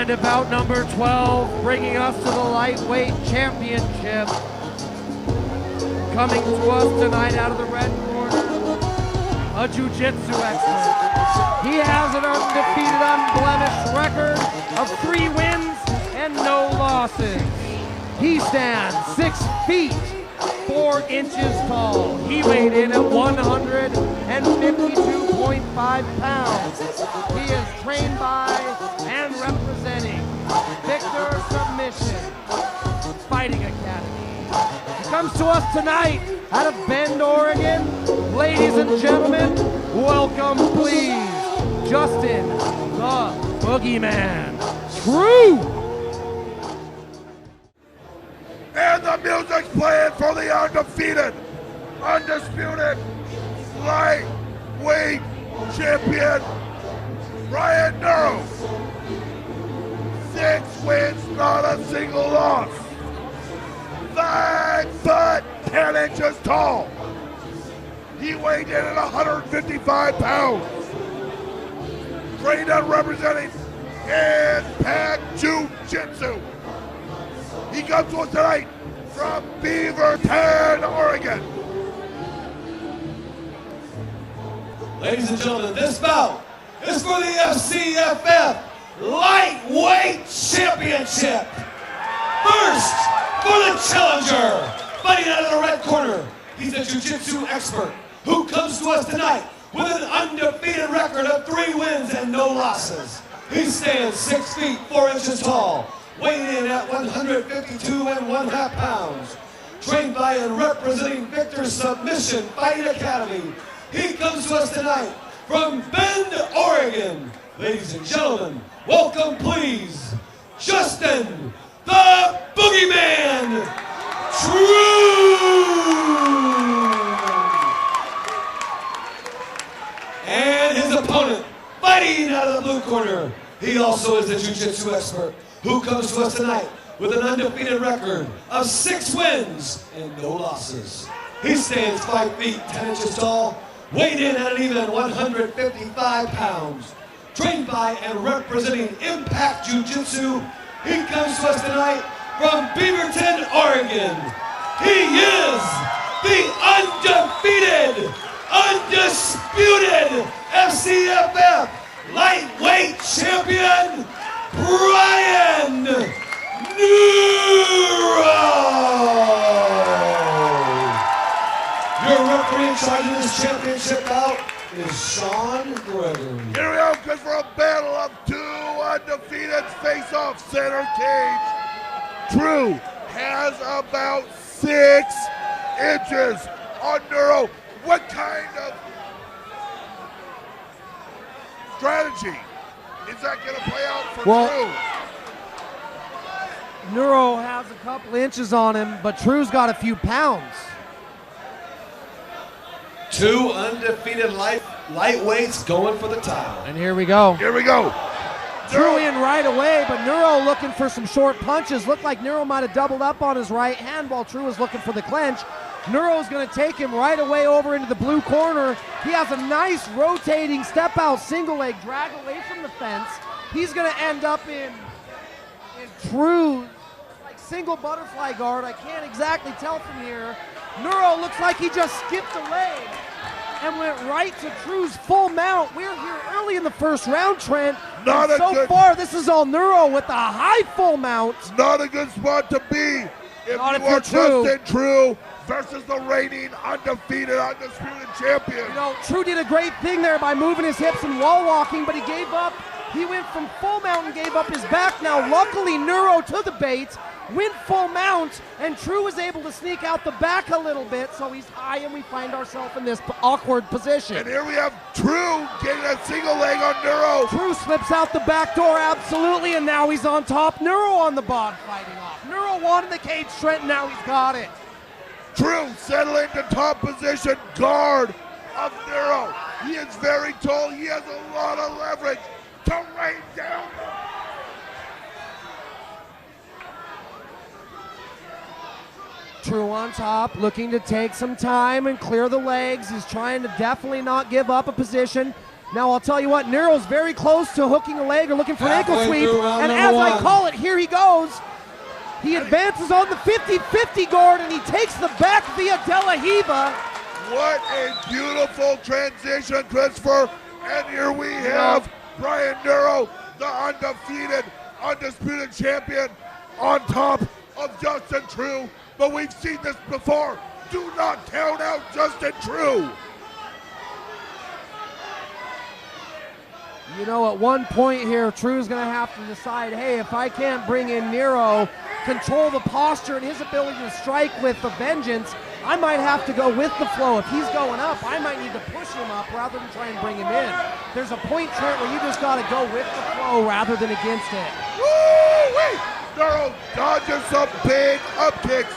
And about number 12, bringing us to the lightweight championship. Coming to us tonight out of the red corner, a jiu-jitsu expert. He has an undefeated, unblemished record of 3 wins and no losses. He stands 6 feet 4 inches tall. He weighed in at 152.5 pounds. He is trained by and representing Victor Submission Fighting Academy. He comes to us tonight out of Bend, Oregon. Ladies and gentlemen, welcome please, Justin the Boogeyman True. And the music's playing for the undefeated, undisputed, lightweight champion, Brian Neuro. 6 wins, not a single loss. 5 foot 10 inches tall. He weighed in at 155 pounds. Trained and representing Impact Jiu-Jitsu. He comes to us tonight from Beaverton, Oregon. Ladies and gentlemen, this bout is for the FCFF Lightweight Championship. First, for the challenger, fighting out of the red corner. He's a jiu-jitsu expert who comes to us tonight with an undefeated record of 3 wins and no losses. He stands 6 feet 4 inches tall, weighing in at 152.5 pounds. Trained by and representing Victor Submission Fighting Academy. He comes to us tonight from Bend, Oregon. Ladies and gentlemen, welcome please, Justin the Boogeyman True. And his opponent, fighting out of the blue corner. He also is a jiu-jitsu expert who comes to us tonight with an undefeated record of 6 wins and no losses. He stands 5 feet 10 inches tall, weighed in at an even 155 pounds. Trained by and representing Impact Jiu-Jitsu, he comes to us tonight from Beaverton, Oregon. He is the undefeated, undisputed FCFF Lightweight Champion, Brian Neuro! Your referee in charge of this championship bout is Sean Gregory. Here we go, because for a battle of 2 undefeated face-off center cage. True has about 6 inches on Neuro. What kind of strategy is that going to play out for True? Neuro has a couple inches on him, but True's got a few pounds. 2 undefeated lightweights going for the title. And here we go. Here we go. True in right away, but Neuro looking for some short punches. Looked like Neuro might have doubled up on his right hand while True was looking for the clinch. Neuro's going to take him right away over into the blue corner. He has a nice rotating step out single leg drag away from the fence. He's going to end up in True's like single butterfly guard. I can't exactly tell from here. Neuro looks like he just skipped a leg and went right to True's full mount. We're here early in the first round, Trent. Not and so far, this is all Neuro with a high full mount. Not a good spot to be if Not you if you're are True. Justin True versus the reigning undefeated, undisputed champion. You know, True did a great thing there by moving his hips and wall walking, but he gave up. He went from full mount and gave up his back. Now, luckily, Neuro to the bait, went full mount, and True was able to sneak out the back a little bit, so he's high, and we find ourselves in this awkward position. And here we have True getting a single leg on Neuro. True slips out the back door, absolutely, and now he's on top. Neuro on the bottom fighting off. Neuro wanted the cage, Trent, now he's got it. True settling to top position guard of Neuro. He is very tall. He has a lot of leverage to rain down. True on top, looking to take some time and clear the legs. He's trying to definitely not give up a position. Now I'll tell you what, Nero's very close to hooking a leg or looking for an ankle Halfway sweep. through round And number as I one. call it, here he goes. He advances on the 50-50 guard and he takes the back via De La Riva. What a beautiful transition, Christopher. And here we have Brian Nero, the undefeated, undisputed champion, on top of Justin True. But we've seen this before. Do not count out Justin True. You know, at one point here, True's going to have to decide, hey, if I can't bring in Nero, control the posture and his ability to strike with a vengeance, I might have to go with the flow. If he's going up, I might need to push him up rather than try and bring him in. There's a point, Trent, where you just got to go with the flow rather than against it. Woo-wee! Nero dodges some big up kicks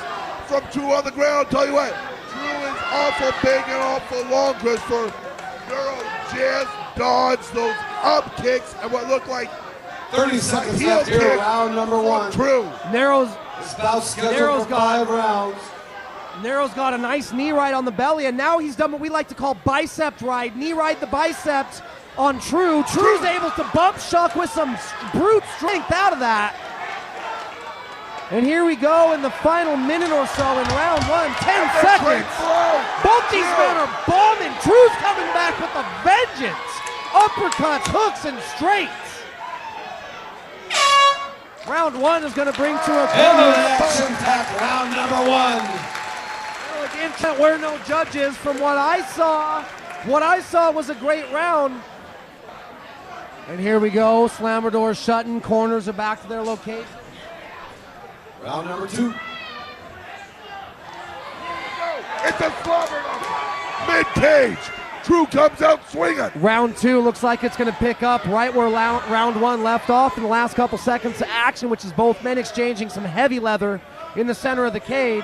from True on the ground. I'll tell you what, True is awful big and awful long, Christopher. Nero just dodged those up kicks and what looked like 30 seconds heel left here, kick round number from one. True. Nero's This bout scheduled Nero's for got- 5 rounds. Nero's got a nice knee right on the belly, and now he's done what we like to call bicep ride. Knee ride the biceps on True. True's able to bump Shuck with some brute strength out of that. And here we go in the final minute or so in round one, 10 seconds. Both these men are bombing. True's coming back with a vengeance. Uppercuts, hooks, and straights. Round one is going to bring to a And the close. action-packed round number one. Well, again, Trent, we're no judges. From what I saw was a great round. And here we go. Slammer doors shutting. Corners are back to their location. Round number two. It's a slobber mid-cage. True comes out swinging. Round two looks like it's going to pick up right where round one left off in the last couple seconds of action, which is both men exchanging some heavy leather in the center of the cage.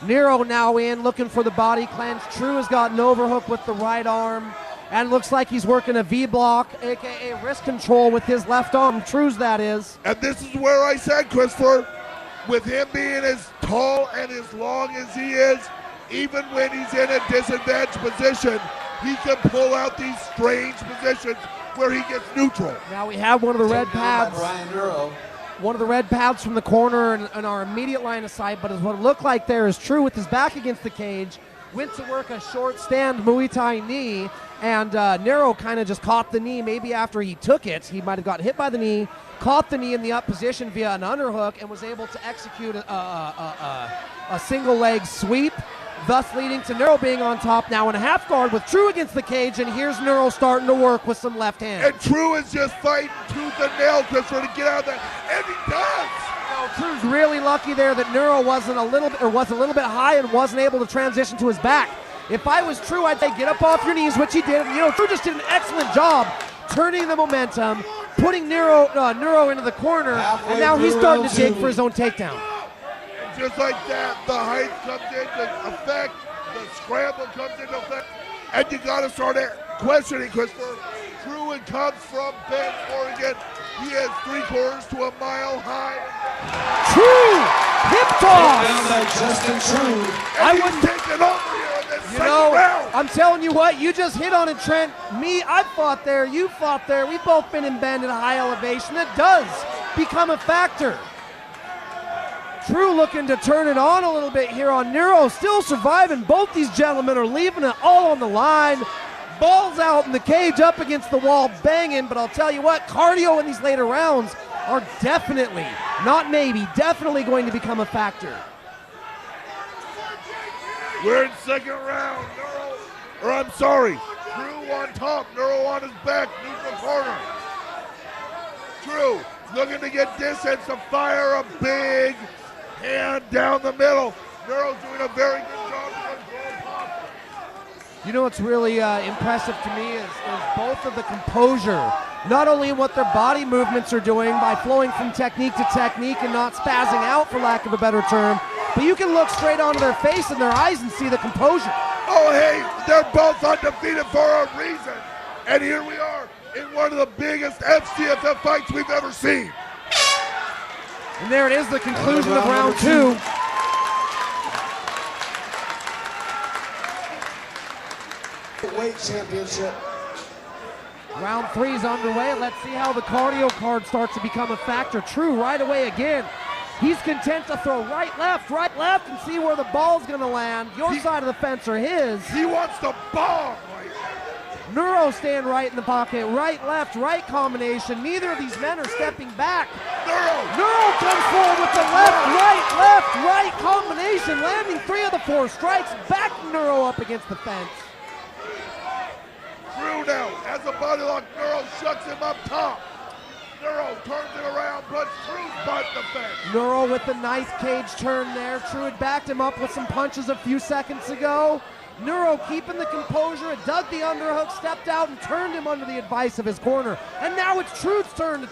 Nero now in, looking for the body clench. True has got an overhook with the right arm, and looks like he's working a V-block, aka wrist control with his left arm. True's, that is. And this is where I said, Christopher, with him being as tall and as long as he is, even when he's in a disadvantaged position, he can pull out these strange positions where he gets neutral. Now we have one of the red Taken down by pads. Brian Nero. One of the red pads from the corner in our immediate line of sight, but as what it looked like there is True with his back against the cage, went to work a short stand Muay Thai knee, and Nero kind of just caught the knee maybe after he took it. He might have got hit by the knee, caught the knee in the up position via an underhook, and was able to execute a single leg sweep, thus leading to Nero being on top now in a half guard with True against the cage, and here's Nero starting to work with some left hand. And True is just fighting tooth and nail, Christopher, to get out of there, and he does. True's really lucky there that Nero was a little bit high and wasn't able to transition to his back. If I was True, I'd say get up off your knees, which he did. And, True just did an excellent job turning the momentum, putting Nero into the corner, Halfway and now he's through starting round to dig two. for his own takedown. And just like that, the height comes into effect, the scramble comes into effect, and you got to start questioning, Christopher. True comes from Bend, Oregon. He has 3/4 to a mile high. True hip Down toss. by Justin True. I And wouldn't- he's taking over here in this You second know, round. I'm telling you what, you just hit on it, Trent. I fought there, you fought there. We've both been in Bend at a high elevation. It does become a factor. True looking to turn it on a little bit here on Nero, still surviving. Both these gentlemen are leaving it all on the line. Balls out in the cage, up against the wall, banging. But I'll tell you what, cardio in these later rounds are definitely, not maybe, definitely going to become a factor. We're in second round. True on top, Nero on his back, neutral corner. True looking to get distance to fire a big hand down the middle. Nero's doing a very good job of controlling posture. You know what's really impressive to me is both of the composure, not only in what their body movements are doing by flowing from technique to technique and not spazzing out, for lack of a better term, but you can look straight onto their face and their eyes and see the composure. Oh, hey, they're both undefeated for a reason. And here we are in one of the biggest FCFF fights we've ever seen. And there it is, the conclusion of round two. Weight championship. Round 3 is underway. Let's see how the cardio card starts to become a factor. True right away again. He's content to throw right, left, and see where the ball's going to land. Your side of the fence or his. He wants the bomb. Neuro staying right in the pocket. Right, left, right combination. Neither of these men are stepping back. Neuro comes forward with the left, right combination, landing 3 of the 4 strikes. Back Neuro up against the fence. Drew now has a body lock. Neuro shucks him up top. Neuro turns it around, puts Drew's butt in the fence. Neuro with the knife cage turn there. True had backed him up with some punches a few seconds ago. Neuro keeping the composure, dug the underhook, stepped out and turned him under the advice of his corner. And now it's Truth's turn to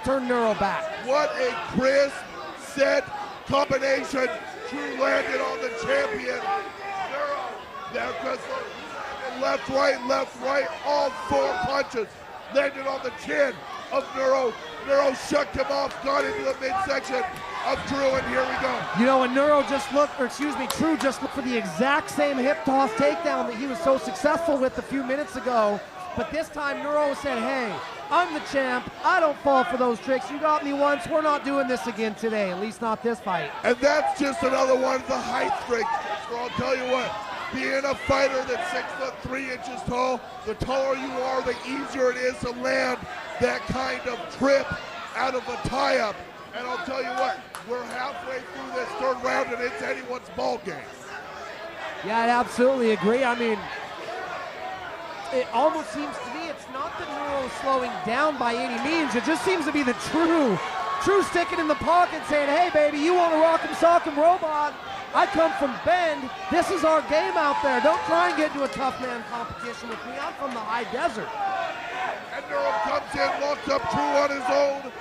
turn Neuro back. What a crisp, set combination. Drew landed on the champion. Neuro, there goes left, right, all 4 punches landed on the chin of Neuro. Neuro shucked him off, got into the midsection of Drew, and here we go. You know, and True just looked for the exact same hip toss takedown that he was so successful with a few minutes ago. But this time Neuro said, hey, I'm the champ. I don't fall for those tricks. You got me once. We're not doing this again today, at least not this fight. And that's just another one of the height strengths. So I'll tell you what, being a fighter that's 6'3" tall, the taller you are, the easier it is to land that kind of trip out of a tie-up. And I'll tell you what, we're halfway through this 3rd round and it's anyone's ball game. Yeah, I absolutely agree. I mean, it almost seems to me it's not that Neuro's slowing down by any means. It just seems to be the True sticking in the pocket saying, hey, baby, you want a rock'em sock'em robot? I come from Bend. This is our game out there. Don't try and get into a tough man competition with me. I'm from the high desert. And Neuro comes in, locks up True on his own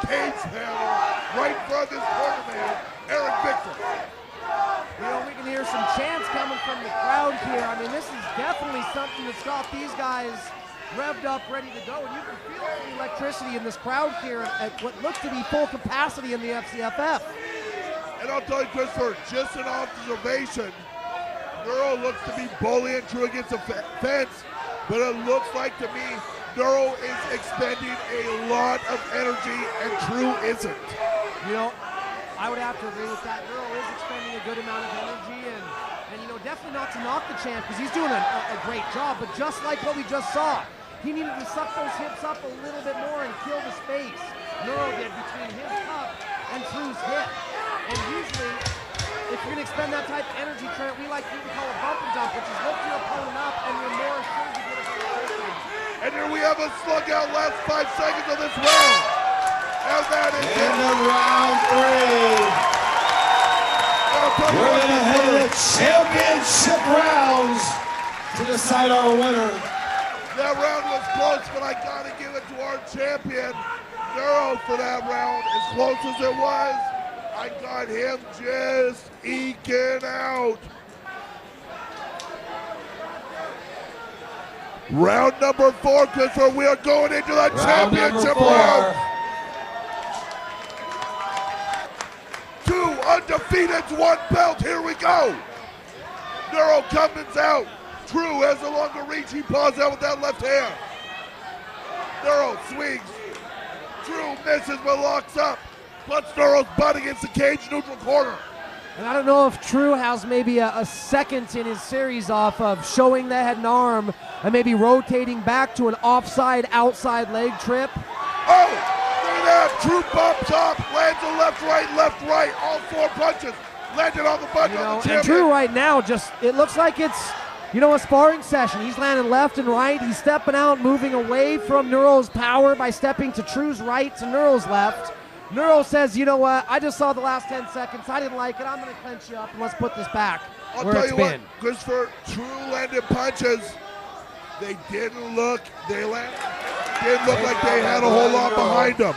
cage handle, right in front of his corner man, Eric Victor. You know, we can hear some chants coming from the crowd here. I mean, this is definitely something that's got these guys revved up, ready to go. And you can feel the electricity in this crowd here at what looks to be full capacity in the FCFF. And I'll tell you, Christopher, just an observation, Neuro looks to be bullying True against the fence, but it looks like to me Neuro is expending a lot of energy and True isn't. You know, I would have to agree with that. Neuro is expending a good amount of energy and you know, definitely not to knock the champ because he's doing a great job, but just like what we just saw, he needed to suck those hips up a little bit more and kill the space Neuro did between his cup and True's hip. And usually, if you're going to expend that type of energy, Trent, we like to call a bump and dump, which is lift your opponent up and you're more assured to get a takedown. And here we have a slug out last 5 seconds of this round. And that is in the round 3. We're going to head to the championship rounds to decide our winner. That round was close, but I got to give it to our champion, Neuro, for that round. As close as it was, I got him just eking out. Round number 4, Christopher. We are going into the championship round. 2 undefeated, 1 belt. Here we go. Neuro comes out. True has a longer reach. He paws out with that left hand. Neuro swings. True misses but locks up. Puts Neuro's butt against the cage neutral corner. And I don't know if True has maybe a second in his series off of showing the head and arm and maybe rotating back to an offside outside leg trip. Oh, look at that. True bumps up, lands a left, right. All 4 punches landed on the butt of the champion. And True right now just, it looks like it's, you know, a sparring session. He's landing left and right. He's stepping out, moving away from Neuro's power by stepping to True's right to Neuro's left. Neuro says, you know what, I just saw the last 10 seconds. I didn't like it. I'm going to clench you up and let's put this back where it's been. I'll tell you what, Christopher, True landed punches. They didn't look like they had a whole lot behind them.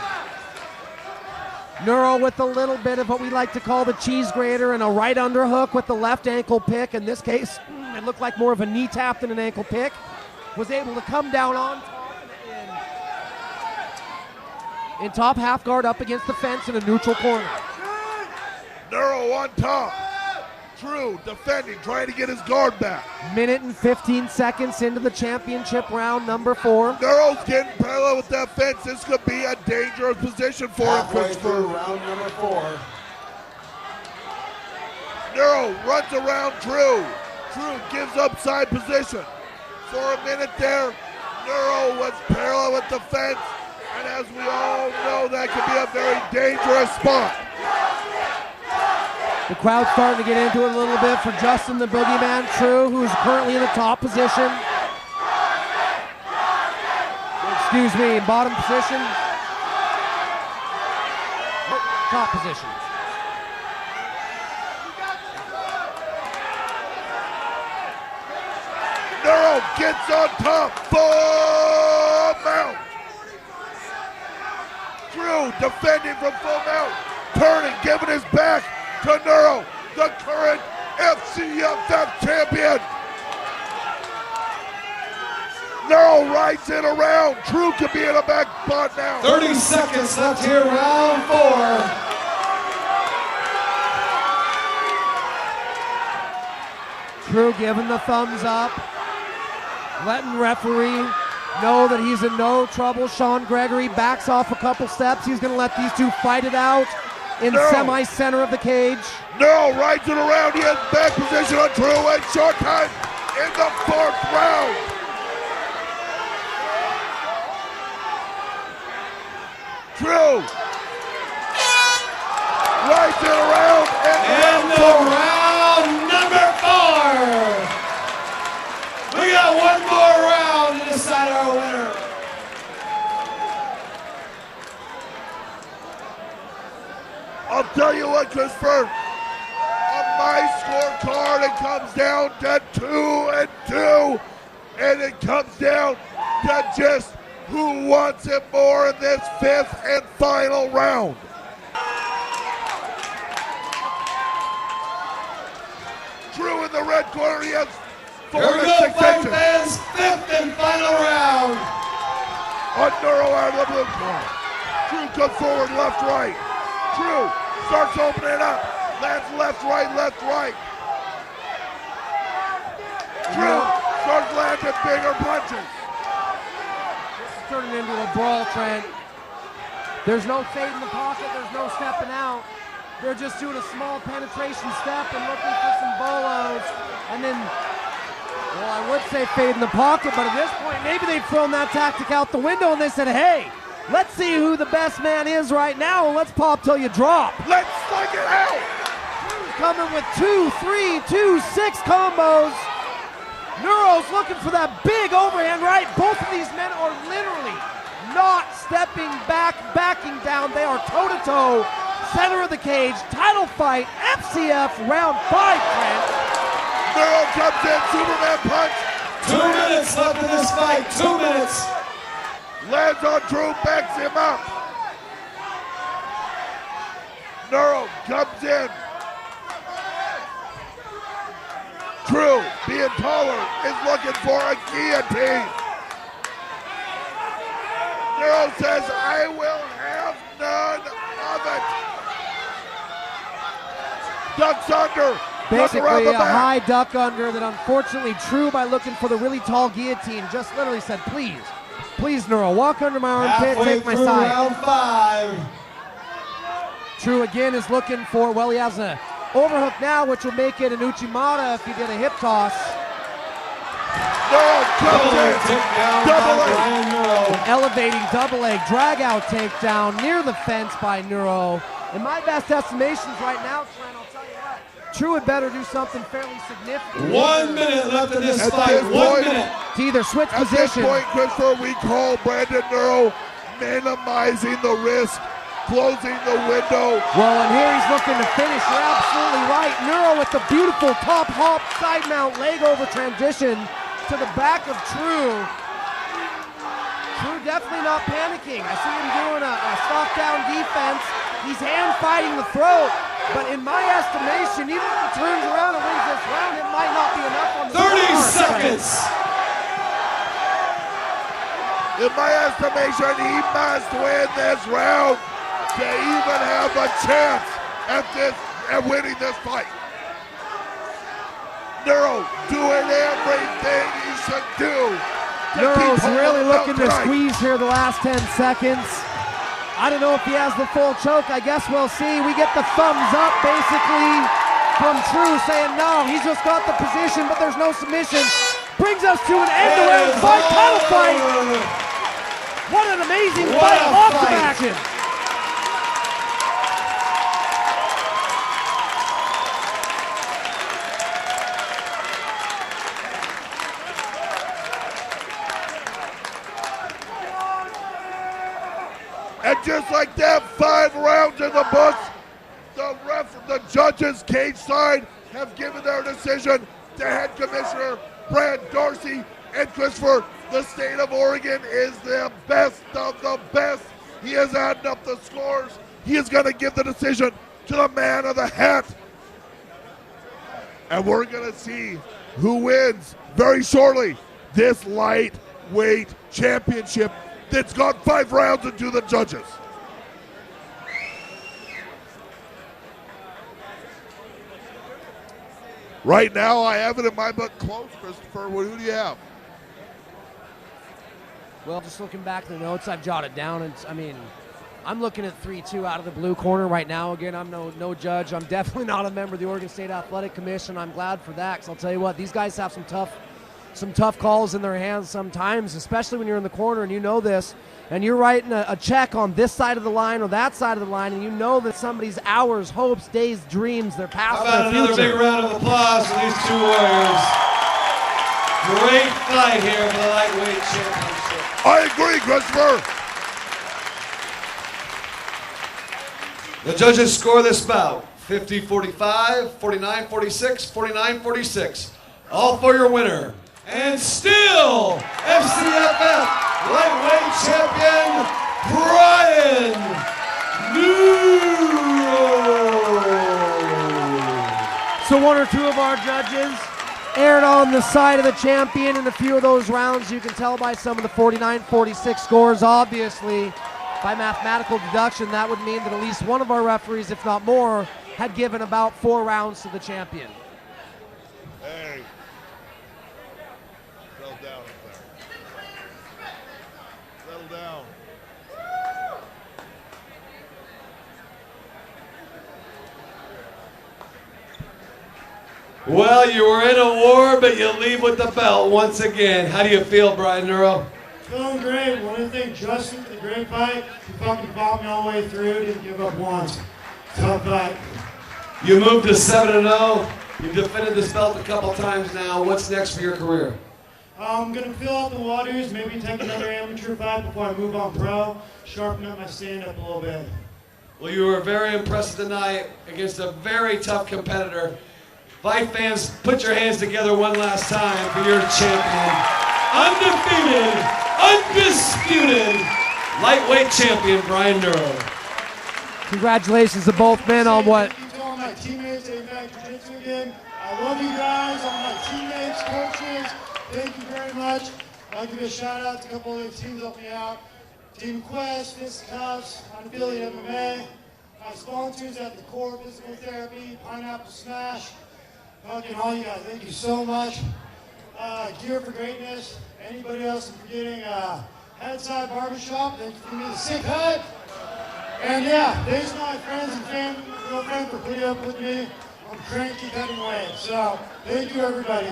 Neuro with a little bit of what we like to call the cheese grater and a right underhook with the left ankle pick. In this case, it looked like more of a knee tap than an ankle pick. Was able to come down on top in top half guard up against the fence in a neutral corner. Neuro on top. Drew defending, trying to get his guard back. Minute and 15 seconds into the championship round number 4. Neuro's getting parallel with that fence. This could be a dangerous position for him, Halfway through Christopher. round number 4. Neuro runs around Drew. Drew gives up side position. For a minute there, Neuro was parallel with the fence, and as we all know, that could be a very dangerous spot. The crowd's starting to get into it a little bit for Justin the Boogeyman True, who's currently in the top position. Excuse me, bottom position. Top position. Neuro gets on top, full mount. Drew defending from full mount, turning, giving his back to Neuro, the current FCFF champion. Neuro rides it around. Drew could be in a back spot now. 30 seconds left here, round 4. True giving the thumbs up, letting referee know that he's in no trouble. Sean Gregory backs off a couple steps. He's going to let these two fight it out in semi-center of the cage. Neuro rides it around. He has back position on Drew and short time in the 4th round. Drew rides it around And the round number 4. We got one more round to decide our winner. I'll tell you what, Christopher, on my scorecard it comes down to 2-2, and it comes down to just who wants it more in this 5th and final round. Drew in the red corner, he has 4 Here we to go, 6 fight inches. fans, 5th and final round. On Neuro out of the blue corner. Drew comes forward, left, right. Drew starts opening up. Lands left, right, left, right. Drew starts landing bigger punches. Turning into a brawl, Trent. There's no fade in the pocket. There's no stepping out. They're just doing a small penetration step and looking for some bolos. And then, well, I would say fade in the pocket, but at this point, maybe they've thrown that tactic out the window and they said, hey, let's see who the best man is right now and let's pop till you drop. Let's slug it out. Coming with 2, 3, 2, 6 combos. Neuro's looking for that big overhand right. Both of these men are literally not stepping back, backing down. They are toe-to-toe, center of the cage, title fight, FCF round 5, Trent. Neuro comes in, Superman punch. 2 minutes left in this fight, 2 minutes. Lands on Drew, backs him up. Neuro comes in. Drew, being taller, is looking for a guillotine. Neuro says, I will have none of it. Ducks under. Duck around Basically the a back. high duck under that unfortunately True, by looking for the really tall guillotine, just literally said, please, please Neuro, walk under my armpit, Halfway take my through side. round 5. True again is looking for, well, he has a overhook now, which will make it an Uchimata if he did a hip toss. Neuro comes in. Takedown Double by leg. Brian Neuro. Elevating double leg drag out takedown near the fence by Neuro. In my best estimations right now, Trent, I'll tell you what, True had better do something fairly significant. 1 minute left in this At fight, this 1 point- minute. To either switch At this position. point, Christopher, we call Brandon Neuro minimizing the risk, closing the window. Well, and here he's looking to finish. You're absolutely right. Neuro with the beautiful top hop, side mount, leg over transition to the back of True. True definitely not panicking. I see him doing a stock down defense. He's hand fighting the throat. But in my estimation, even if he turns around and wins this round, it might not be enough on the 30 scorecard. seconds. In my estimation, he must win this round to even have a chance at winning this fight. Neuro doing everything he should do. Neuro's really looking to squeeze here the last 10 seconds. I don't know if he has the full choke. I guess we'll see. We get the thumbs up basically from True saying no, he's just got the position, but there's no submission. Brings us to an end-to-end fight, title fight. What an amazing fight off the action. And just like that, 5 rounds in the books. The judges cage side have given their decision to head commissioner Brad Dorsey. And Christopher, the state of Oregon is the best of the best. He is adding up the scores. He is going to give the decision to the man of the hat. And we're going to see who wins very shortly this lightweight championship that's gone 5 rounds into the judges. Right now, I have it in my book close, Christopher. Who do you have? Well, just looking back at the notes I've jotted down, and I'm looking at 3-2 out of the blue corner right now. Again, I'm no judge. I'm definitely not a member of the Oregon State Athletic Commission. I'm glad for that, because I'll tell you what, these guys have some tough calls in their hands sometimes, especially when you're in the corner and you know this, and you're writing a check on this side of the line or that side of the line, and you know that somebody's hours, hopes, days, dreams, their past, How about their another future. big round of applause for these two warriors. Great fight here for the lightweight championship. I agree, Christopher. The judges score this bout 50-45, 49-46, 49-46. All for your winner. And still, FCFF lightweight champion, Brian Neuro. So 1 or 2 of our judges aired on the side of the champion in a few of those rounds. You can tell by some of the 49-46 scores. Obviously, by mathematical deduction, that would mean that at least one of our referees, if not more, had given about 4 rounds to the champion. Hey. Settle down up there. Settle down. Well, you were in a war, but you leave with the belt once again. How do you feel, Brian Neuro? Feeling great. I want to thank Justin for the great fight. He fucking fought me all the way through. Didn't give up once. Tough fight. You moved to 7-0. You've defended this belt a couple times now. What's next for your career? I'm going to fill out the waters, maybe take another amateur fight before I move on pro, sharpen up my stand-up a little bit. Well, you were very impressive tonight against a very tough competitor. Fight fans, put your hands together one last time for your champion. Undefeated, undisputed, lightweight champion, Brian Neuro. Congratulations to both men on what... Thank you to all my teammates at Impact Jiu-Jitsu again. I love you guys, all my teammates, coaches. Thank you very much. I'd like to give a shout out to a couple of the teams helping me out. Team Quest, Fist Cuffs, Unaffiliated MMA. My sponsors at the Core Physical Therapy, Pineapple Smash. Fucking all you guys, thank you so much. Gear for Greatness. Anybody else I'm forgetting? Headside Barbershop, thank you for giving me the sick cut. And yeah, thanks to my friends and family, girlfriend for putting up with me. I'm cranky cutting weight. So thank you everybody.